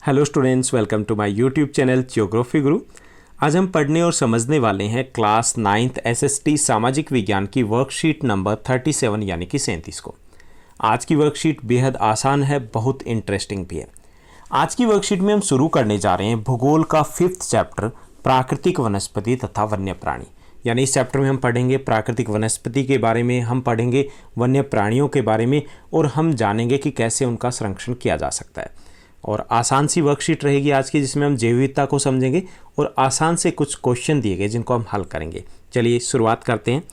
Hello students, welcome to my YouTube channel geography Guru. आज हम पढ़ने और समझने वाले हैं क्लास 9th एसएसटी सामाजिक विज्ञान की वर्कशीट नंबर 37 यानी कि 37 को। आज की वर्कशीट बेहद आसान है, बहुत इंटरेस्टिंग भी है। आज की वर्कशीट में हम शुरू करने जा रहे हैं भूगोल का 5th चैप्टर प्राकृतिक वनस्पति तथा वन्य प्राणी। यानी इस चैप्टर में हम पढ़ेंगे प्राकृतिक वनस्पति के बारे में, हम पढ़ेंगे वन्य प्राणियों के बारे में और हम जानेंगे कि कैसे उनका संरक्षण किया जा सकता है। और आसान सी वर्कशीट रहेगी आज की, जिसमें हम जैव विविधता को समझेंगे और आसान से कुछ क्वेश्चन दिए गए जिनको हम हल करेंगे। चलिए शुरुआत करते हैं।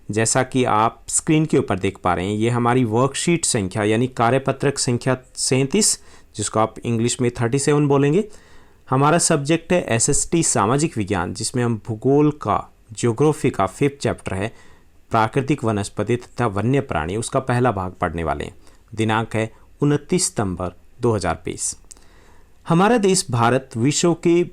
जैसा कि आप स्क्रीन के ऊपर देख पा रहे हैं, ये हमारी वर्कशीट संख्या यानी कार्यपत्रक संख्या 37, जिसको आप इंग्लिश में 37 बोलेंगे। हमारा सब्जेक्ट है एसएसटी सामाजिक विज्ञान, जिसमें हम भूगोल का ज्योग्राफी का 5th चैप्टर है प्राकृतिक वनस्पति तथा वन्य प्राणी, उसका पहला भाग पढ़ने वाले हैं। दिनांक है 29 सितंबर 2020। हमारा देश भारत विश्व के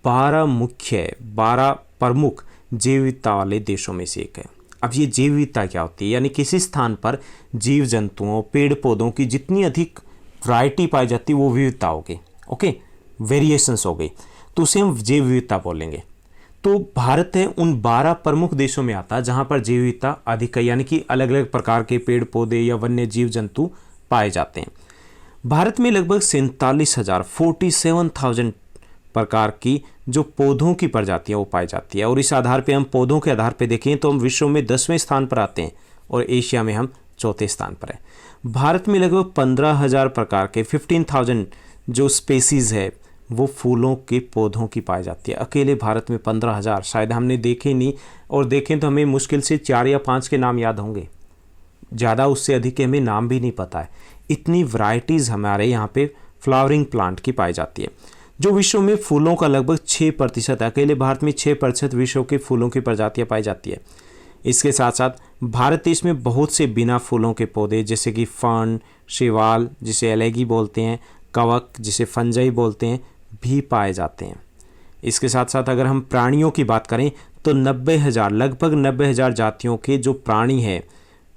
12 प्रमुख जैव विविधता वाले देशों में से एक है। अब ये जैव विविधता क्या होती है? यानी किसी स्थान पर जीव जंतुओं, पेड़ पौधों की जितनी अधिक वैरायटी पाई जाती है वो विविधता हो गई। ओके, वेरिएशंस हो गई, तो उसे हम जैव विविधता बोलेंगे। तो भारत है उन 12 प्रमुख देशों में आता है जहाँ पर जैव विविधता अधिक है, यानी कि अलग अलग प्रकार के पेड़ पौधे या वन्य जीव जंतु पाए जाते हैं। भारत में लगभग 47,000 प्रकार की जो पौधों की प्रजातियां वो पाई जाती है। और इस आधार पे हम पौधों के आधार पे देखें तो हम विश्व में 10वें स्थान पर आते हैं और एशिया में हम 4थे स्थान पर हैं। भारत में लगभग 15,000 प्रकार के 15,000 जो स्पेसीज है वो फूलों के पौधों की पाई जाती है। अकेले भारत में 15,000 शायद हमने देखे नहीं, और देखें तो हमें मुश्किल से 4 या 5 के नाम याद होंगे, ज़्यादा उससे अधिक हमें नाम भी नहीं पता है। इतनी वैरायटीज़ हमारे यहाँ पे फ्लावरिंग प्लांट की पाई जाती है। जो विश्व में फूलों का लगभग 6% है, अकेले भारत में 6% विश्व के फूलों की प्रजातियाँ पाई जाती है। इसके साथ साथ भारत देश में बहुत से बिना फूलों के पौधे जैसे कि फर्न, शैवाल जिसे एलेगी बोलते हैं, कवक जिसे फंजाई बोलते हैं, भी पाए जाते हैं। इसके साथ साथ अगर हम प्राणियों की बात करें तो लगभग 90,000 जातियों के जो प्राणी हैं,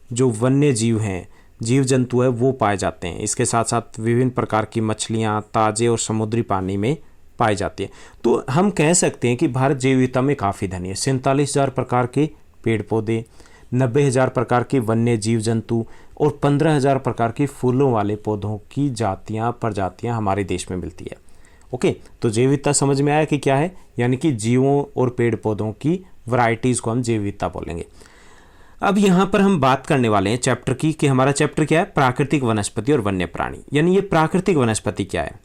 जो वन्य जीव हैं, जीव जंतु है, वो पाए जाते हैं। इसके साथ साथ विभिन्न प्रकार की मछलियाँ ताजे और समुद्री पानी में पाई जाती है। तो हम कह सकते हैं कि भारत जैव विविधता में काफ़ी धनी है। 47,000 प्रकार के पेड़ पौधे, 90,000 प्रकार के वन्य जीव जंतु और 15,000 प्रकार के फूलों वाले पौधों की प्रजातियाँ हमारे देश में मिलती है। ओके, तो जैव विविधता समझ में आया कि क्या है, यानी कि जीवों और पेड़ पौधों की वैरायटीज़ को हम जैव विविधता बोलेंगे। अब यहाँ पर हम बात करने वाले हैं चैप्टर की कि हमारा चैप्टर क्या है, प्राकृतिक वनस्पति और वन्य प्राणी। यानी ये प्राकृतिक वनस्पति क्या है,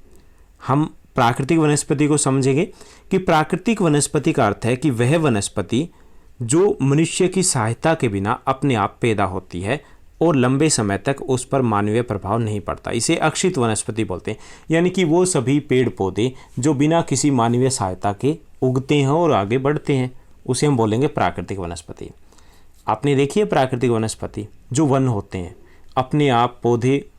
हम प्राकृतिक वनस्पति को समझेंगे कि प्राकृतिक वनस्पति का अर्थ है कि वह वनस्पति जो मनुष्य की सहायता के बिना अपने आप पैदा होती है और लंबे समय तक उस पर मानवीय प्रभाव नहीं पड़ता। इसे अक्षित वनस्पति बोलते हैं। यानी कि वो सभी पेड़ पौधे जो बिना किसी मानवीय सहायता के उगते हैं और आगे बढ़ते हैं, उसे हम बोलेंगे प्राकृतिक वनस्पति। आपने देखी है प्राकृतिक वनस्पति जो वन होते हैं, अपने आप पौधे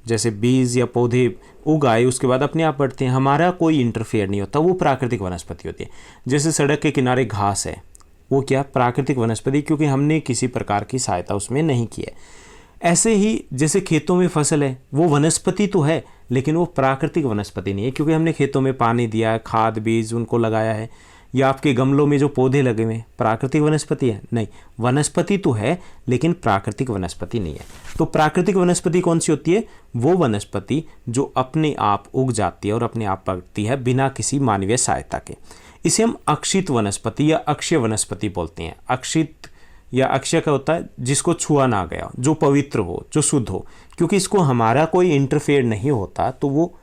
जैसे बीज या पौधे उगाए उसके बाद अपने आप बढ़ते हैं, हमारा कोई इंटरफेयर नहीं होता, वो प्राकृतिक वनस्पति होती है। जैसे सड़क के किनारे घास है, वो क्या, प्राकृतिक वनस्पति, क्योंकि हमने किसी प्रकार की सहायता उसमें नहीं की है। ऐसे ही जैसे खेतों में फसल है, वो वनस्पति तो है लेकिन वो प्राकृतिक वनस्पति नहीं है, क्योंकि हमने खेतों में पानी दिया है, खाद बीज उनको लगाया है। या आपके गमलों में जो पौधे लगे हुए हैं, प्राकृतिक वनस्पति है? नहीं, वनस्पति तो है लेकिन प्राकृतिक वनस्पति नहीं है। तो प्राकृतिक वनस्पति कौन सी होती है? वो वनस्पति जो अपने आप उग जाती है और अपने आप बढ़ती है बिना किसी मानवीय सहायता के। इसे हम अक्षित वनस्पति या अक्षय वनस्पति बोलते हैं। अक्षित या अक्षय का होता है जिसको छुआ ना गया, जो पवित्र हो, जो शुद्ध हो, क्योंकि इसको हमारा कोई इंटरफेयर नहीं होता, तो वो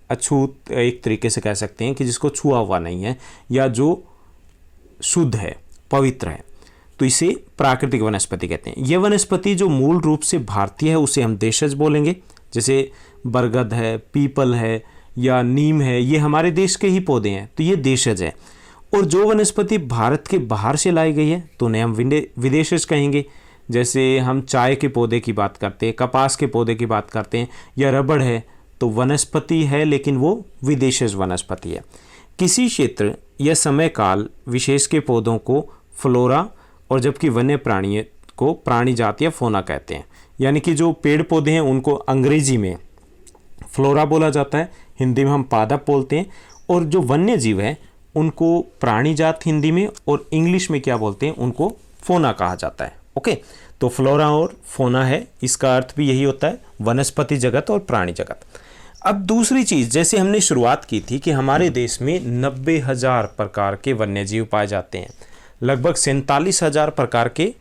अछूत एक तरीके से कह सकते हैं कि जिसको छुआ हुआ नहीं है या जो शुद्ध है, पवित्र है, तो इसे प्राकृतिक वनस्पति कहते हैं। यह वनस्पति जो मूल रूप से भारतीय है उसे हम देशज बोलेंगे। जैसे बरगद है, पीपल है या नीम है, ये हमारे देश के ही पौधे हैं, तो ये देशज है। और जो वनस्पति भारत के बाहर से लाई गई है तो उन्हें हम विदेशज कहेंगे। जैसे हम चाय के पौधे की बात करते हैं, कपास के पौधे की बात करते हैं, या रबड़ है, तो वनस्पति है लेकिन वो विदेशज वनस्पति है। किसी क्षेत्र या समय काल विशेष के पौधों को फ्लोरा और जबकि वन्य प्राणी को प्राणी जाति या फोना कहते हैं। यानी कि जो पेड़ पौधे हैं उनको अंग्रेजी में फ्लोरा बोला जाता है हिंदी में हम पादप बोलते हैं, और जो वन्य जीव है उनको प्राणी जात हिंदी में, और इंग्लिश में क्या बोलते हैं, उनको फोना कहा जाता है। ओके, तो फ्लोरा और फोना है, इसका अर्थ भी यही होता है, वनस्पति जगत और प्राणी जगत। अब दूसरी चीज़, जैसे हमने शुरुआत की थी कि हमारे देश में 90,000 प्रकार के वन्य जीव पाए जाते हैं, लगभग 47,000 प्रकार के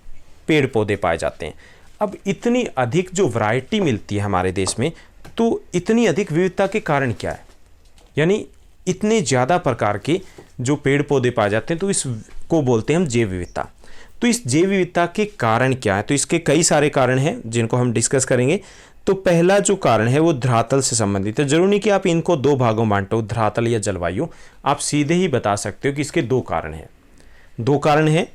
पेड़ पौधे पाए जाते हैं। अब इतनी अधिक जो वैरायटी मिलती है हमारे देश में, तो इतनी अधिक विविधता के कारण क्या है, यानी इतने ज़्यादा प्रकार के जो पेड़ पौधे पाए जाते हैं, तो इसको बोलते हैं हम जैव विविधता। तो इस जैव विविधता के कारण क्या है, तो इसके कई सारे कारण हैं जिनको हम डिस्कस करेंगे। तो पहला जो कारण है वो धरातल से संबंधित है। जरूरी नहीं कि आप इनको दो भागों बांटो, धरातल या जलवायु, आप सीधे ही बता सकते हो कि इसके दो कारण हैं। दो कारण हैं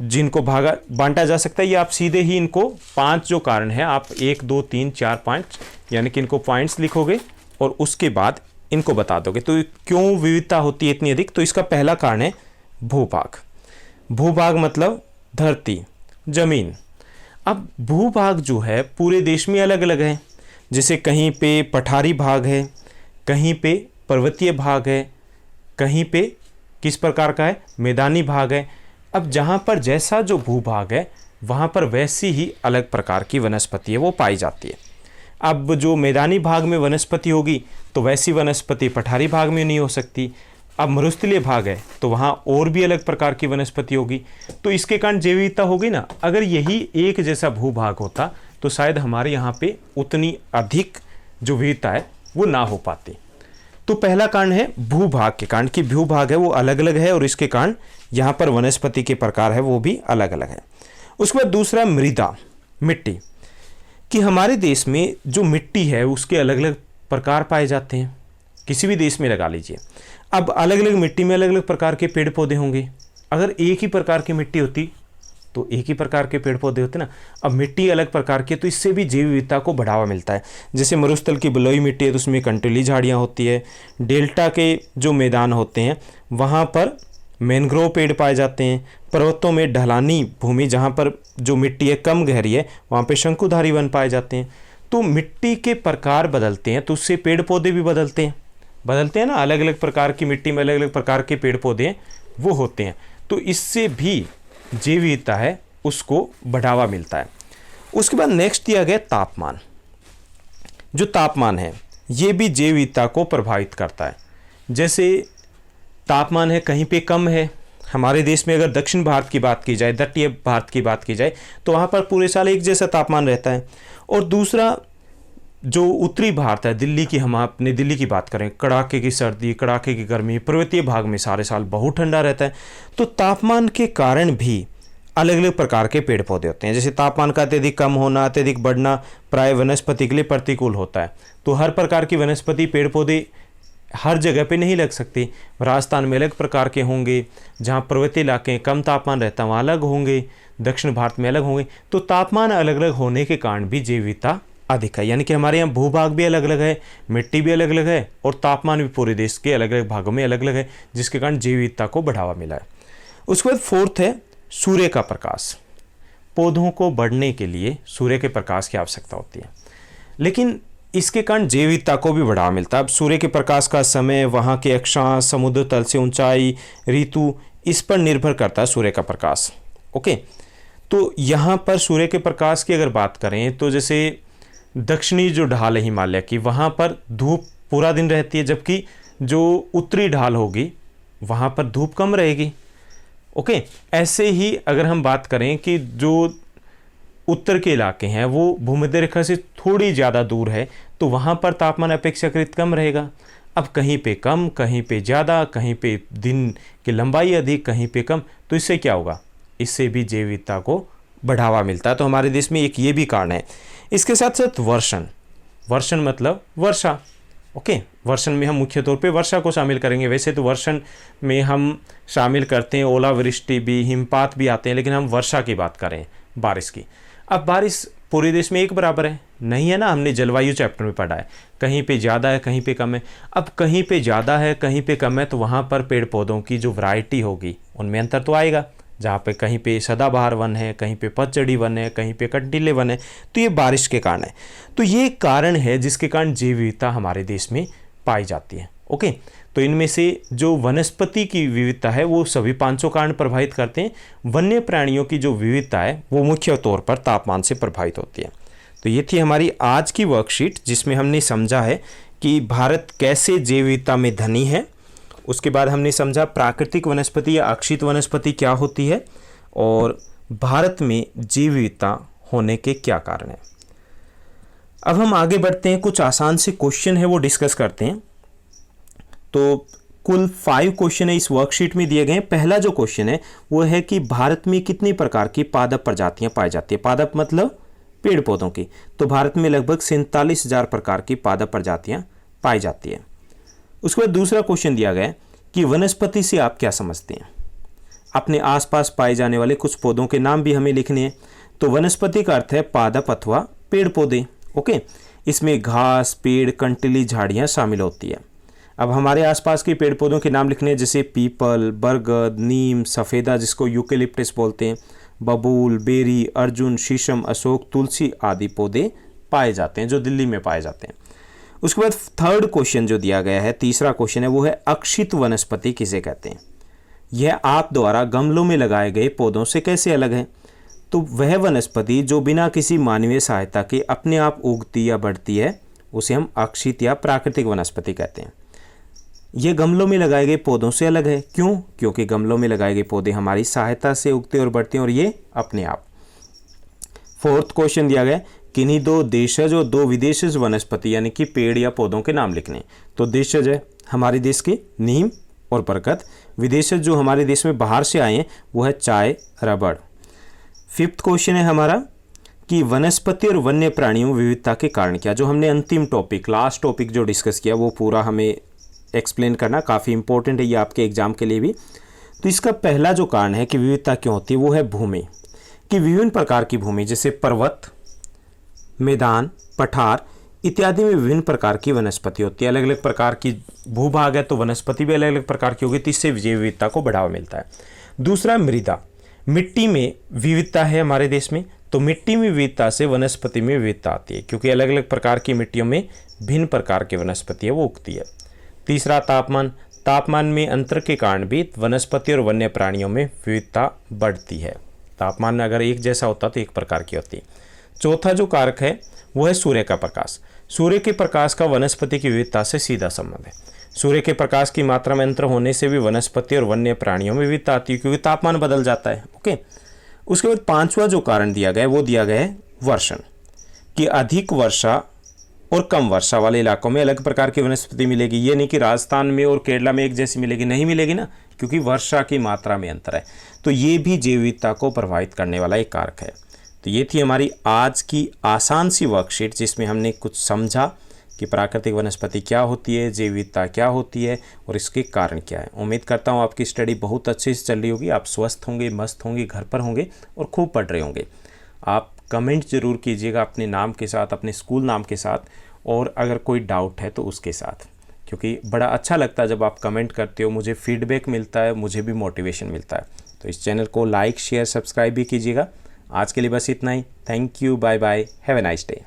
जिनको बांटा जा सकता है, या आप सीधे ही इनको 5 जो कारण है, आप 1 2 3 4 5 यानी कि इनको पॉइंट्स लिखोगे और उसके बाद इनको बता दोगे। तो क्यों विविधता होती है इतनी अधिक, तो इसका पहला कारण है भूभाग। भूभाग मतलब धरती, जमीन। अब भूभाग जो है पूरे देश में अलग अलग है, जैसे कहीं पे पठारी भाग है, कहीं पे पर्वतीय भाग है, कहीं पे किस प्रकार का है, मैदानी भाग है। अब जहाँ पर जैसा जो भूभाग है वहाँ पर वैसी ही अलग प्रकार की वनस्पति है वो पाई जाती है। अब जो मैदानी भाग में वनस्पति होगी तो वैसी वनस्पति पठारी भाग में नहीं हो सकती। अब मरुस्थलीय भाग है तो वहाँ और भी अलग प्रकार की वनस्पति होगी, तो इसके कारण जैव विविधता होगी ना। अगर यही एक जैसा भूभाग होता तो शायद हमारे यहाँ पे उतनी अधिक जो विविधता है वो ना हो पाती। तो पहला कारण है भूभाग के कारण, कि भूभाग है वो अलग अलग है और इसके कारण यहाँ पर वनस्पति के प्रकार है वो भी अलग अलग है। उसके बाद दूसरा मृदा, मिट्टी, कि हमारे देश में जो मिट्टी है उसके अलग अलग प्रकार पाए जाते हैं। किसी भी देश में लगा लीजिए, अब अलग अलग मिट्टी में अलग अलग प्रकार के पेड़ पौधे होंगे। अगर एक ही प्रकार की मिट्टी होती तो एक ही प्रकार के पेड़ पौधे होते ना। अब मिट्टी अलग प्रकार की, तो इससे भी जैव विविधता को बढ़ावा मिलता है। जैसे मरुस्थल की बलुई मिट्टी है तो उसमें कंटीली झाड़ियाँ होती है। डेल्टा के जो मैदान होते हैं वहाँ पर मैनग्रोव पेड़ पाए जाते हैं। पर्वतों में ढलानी भूमि जहाँ पर जो मिट्टी है कम गहरी है वहाँ पे शंकुधारी वन पाए जाते हैं। तो मिट्टी के प्रकार बदलते हैं तो उससे पेड़ पौधे भी बदलते हैं ना। अलग अलग प्रकार की मिट्टी में अलग अलग प्रकार के पेड़ पौधे हैं वो होते हैं, तो इससे भी जैव विविधता है उसको बढ़ावा मिलता है। उसके बाद नेक्स्ट दिया गया तापमान। जो तापमान है ये भी जैव विविधता को प्रभावित करता है। जैसे तापमान है कहीं पे कम है, हमारे देश में अगर दक्षिण भारत की बात की जाए, तटीय भारत की बात की जाए, तो वहाँ पर पूरे साल एक जैसा तापमान रहता है। और दूसरा जो उत्तरी भारत है, दिल्ली की, हम अपने दिल्ली की बात करें, कड़ाके की सर्दी, कड़ाके की गर्मी, पर्वतीय भाग में सारे साल बहुत ठंडा रहता है। तो तापमान के कारण भी अलग अलग प्रकार के पेड़ पौधे होते हैं। जैसे तापमान का अत्यधिक कम होना, अत्यधिक बढ़ना प्राय वनस्पति के लिए प्रतिकूल होता है। तो हर प्रकार की वनस्पति पेड़ पौधे हर जगह पे नहीं लग सकते। राजस्थान में अलग प्रकार के होंगे, जहाँ पर्वतीय इलाके कम तापमान रहता है वहाँ अलग होंगे, दक्षिण भारत में अलग होंगे। तो तापमान अलग अलग होने के कारण भी जैव विविधता अधिक है। यानी कि हमारे यहाँ भूभाग भी अलग अलग है, मिट्टी भी अलग अलग है और तापमान भी पूरे देश के अलग अलग भागों में अलग अलग है, जिसके कारण जैव विविधता को बढ़ावा मिला है। उसके बाद फोर्थ है सूर्य का प्रकाश। पौधों को बढ़ने के लिए सूर्य के प्रकाश की आवश्यकता होती है, लेकिन इसके कारण जैव विविधता को भी बढ़ावा मिलता है। अब सूर्य के प्रकाश का समय, वहाँ के अक्षांश, समुद्र तल से ऊंचाई, ऋतु, इस पर निर्भर करता है सूर्य का प्रकाश। ओके, तो यहाँ पर सूर्य के प्रकाश की अगर बात करें तो जैसे दक्षिणी जो ढाल है हिमालय की, वहाँ पर धूप पूरा दिन रहती है, जबकि जो उत्तरी ढाल होगी वहाँ पर धूप कम रहेगी। ओके, ऐसे ही अगर हम बात करें कि जो उत्तर के इलाके हैं वो भूमध्य रेखा से थोड़ी ज़्यादा दूर है, तो वहाँ पर तापमान अपेक्षाकृत कम रहेगा। अब कहीं पे कम, कहीं पे ज़्यादा, कहीं पे दिन की लंबाई अधिक, कहीं पे कम, तो इससे क्या होगा, इससे भी जैव विविधता को बढ़ावा मिलता है। तो हमारे देश में एक ये भी कारण है। इसके साथ साथ वर्षण। वर्षण मतलब वर्षा। ओके, वर्षण में हम मुख्य तौर पे वर्षा को शामिल करेंगे। वैसे तो वर्षण में हम शामिल करते हैं ओलावृष्टि भी, हिमपात भी आते हैं, लेकिन हम वर्षा की बात करें, बारिश की। अब बारिश पूरे देश में एक बराबर है नहीं है ना, हमने जलवायु चैप्टर में पढ़ा है, कहीं पे ज़्यादा है कहीं पे कम है। अब कहीं पे ज़्यादा है कहीं पे कम है, तो वहाँ पर पेड़ पौधों की जो वैरायटी होगी उनमें अंतर तो आएगा। जहाँ पे कहीं पे सदाबहार वन है, कहीं पे पतझड़ी वन है, कहीं पे कंटीले वन है, तो ये बारिश के कारण है। तो ये कारण है जिसके कारण जैव विविधता हमारे देश में पाई जाती है। ओके, तो इनमें से जो वनस्पति की विविधता है वो सभी पांचों कारण प्रभावित करते हैं। वन्य प्राणियों की जो विविधता है वो मुख्य तौर पर तापमान से प्रभावित होती है। तो ये थी हमारी आज की वर्कशीट, जिसमें हमने समझा है कि भारत कैसे जैव विविधता में धनी है। उसके बाद हमने समझा प्राकृतिक वनस्पति या अक्षित वनस्पति क्या होती है और भारत में जैव विविधता होने के क्या कारण हैं। अब हम आगे बढ़ते हैं, कुछ आसान से क्वेश्चन है वो डिस्कस करते हैं। तो कुल 5 क्वेश्चन है इस वर्कशीट में दिए गए हैं। पहला जो क्वेश्चन है वो है कि भारत में कितने प्रकार की पादप प्रजातियां पाई जाती है। पादप मतलब पेड़ पौधों की। तो भारत में लगभग 47,000 प्रकार की पादप प्रजातियां पाई जाती है। उसके बाद दूसरा क्वेश्चन दिया गया है कि वनस्पति से आप क्या समझते हैं। अपने आसपास पाए जाने वाले कुछ पौधों के नाम भी हमें लिखने हैं। तो वनस्पति का अर्थ है पादप अथवा पेड़ पौधे। ओके, इसमें घास, पेड़, कंटीली झाड़ियाँ शामिल होती है। अब हमारे आसपास के पेड़ पौधों के नाम लिखने हैं, जैसे पीपल, बरगद, नीम, सफ़ेदा जिसको यूकेलिप्टस बोलते हैं, बबूल, बेरी, अर्जुन, शीशम, अशोक, तुलसी आदि पौधे पाए जाते हैं जो दिल्ली में पाए जाते हैं। उसके बाद थर्ड क्वेश्चन जो दिया गया है, तीसरा क्वेश्चन है, वो है अक्षित वनस्पति किसे कहते हैं। यह आप द्वारा गमलों में लगाए गए पौधों से कैसे अलग है। तो वह वनस्पति जो बिना किसी मानवीय सहायता के अपने आप उगती या बढ़ती है उसे हम अक्षित या प्राकृतिक वनस्पति कहते हैं। यह गमलों में लगाए गए पौधों से अलग है। क्यों? क्योंकि गमलों में लगाए गए पौधे हमारी सहायता से उगते और बढ़ते हैं और ये अपने आप। फोर्थ क्वेश्चन दिया गया किन्हीं 2 देशज और 2 विदेशज वनस्पति यानी कि पेड़ या पौधों के नाम लिखने। तो देशज है हमारे देश के नीम और बरगद। विदेशज जो हमारे देश में बाहर से आए हैं वो है चाय, रबड़। फिफ्थ क्वेश्चन है हमारा कि वनस्पति और वन्य प्राणियों विविधता के कारण क्या। जो हमने अंतिम टॉपिक, लास्ट टॉपिक जो डिस्कस किया वो पूरा हमें एक्सप्लेन करना काफ़ी इंपॉर्टेंट है ये आपके एग्जाम के लिए भी। तो इसका पहला जो कारण है कि विविधता क्यों होती है वो है भूमि, कि विभिन्न प्रकार की भूमि जैसे पर्वत, मैदान, पठार इत्यादि में विभिन्न प्रकार की वनस्पति होती है। अलग अलग प्रकार की भूभाग है तो वनस्पति भी अलग अलग प्रकार की होगी, तो इससे जैव विविधता को बढ़ावा मिलता है। दूसरा मृदा, मिट्टी में विविधता है हमारे देश में, तो मिट्टी में विविधता से वनस्पति में विविधता आती है क्योंकि अलग अलग प्रकार की मिट्टियों में भिन्न प्रकार की वनस्पति है वो उगती है। तीसरा तापमान, तापमान में अंतर के कारण भी वनस्पति और वन्य प्राणियों में विविधता बढ़ती है। तापमान अगर एक जैसा होता तो एक प्रकार की होती। चौथा जो कारक है वो है सूर्य का प्रकाश। सूर्य के प्रकाश का वनस्पति की विविधता से सीधा संबंध है। सूर्य के प्रकाश की मात्रा में अंतर होने से भी वनस्पति और वन्य प्राणियों में विविधता आती है क्योंकि तापमान बदल जाता है। ओके, उसके बाद पांचवा जो कारण दिया गया है वो दिया गया है वर्षण, कि अधिक वर्षा और कम वर्षा वाले इलाकों में अलग प्रकार की वनस्पति मिलेगी। ये नहीं कि राजस्थान में और केरला में एक जैसी मिलेगी, नहीं मिलेगी ना, क्योंकि वर्षा की मात्रा में अंतर है। तो ये भी जैव विविधता को प्रभावित करने वाला एक कारक है। तो ये थी हमारी आज की आसान सी वर्कशीट जिसमें हमने कुछ समझा कि प्राकृतिक वनस्पति क्या होती है, जैव विविधता क्या होती है और इसके कारण क्या है। उम्मीद करता हूँ आपकी स्टडी बहुत अच्छे से चल रही होगी, आप स्वस्थ होंगे, मस्त होंगे, घर पर होंगे और खूब पढ़ रहे होंगे। आप कमेंट जरूर कीजिएगा अपने नाम के साथ, अपने स्कूल नाम के साथ, और अगर कोई डाउट है तो उसके साथ, क्योंकि बड़ा अच्छा लगता है जब आप कमेंट करते हो, मुझे फीडबैक मिलता है, मुझे भी मोटिवेशन मिलता है। तो इस चैनल को लाइक, शेयर, सब्सक्राइब भी कीजिएगा। आज के लिए बस इतना ही। Thank you, bye bye, have a nice day.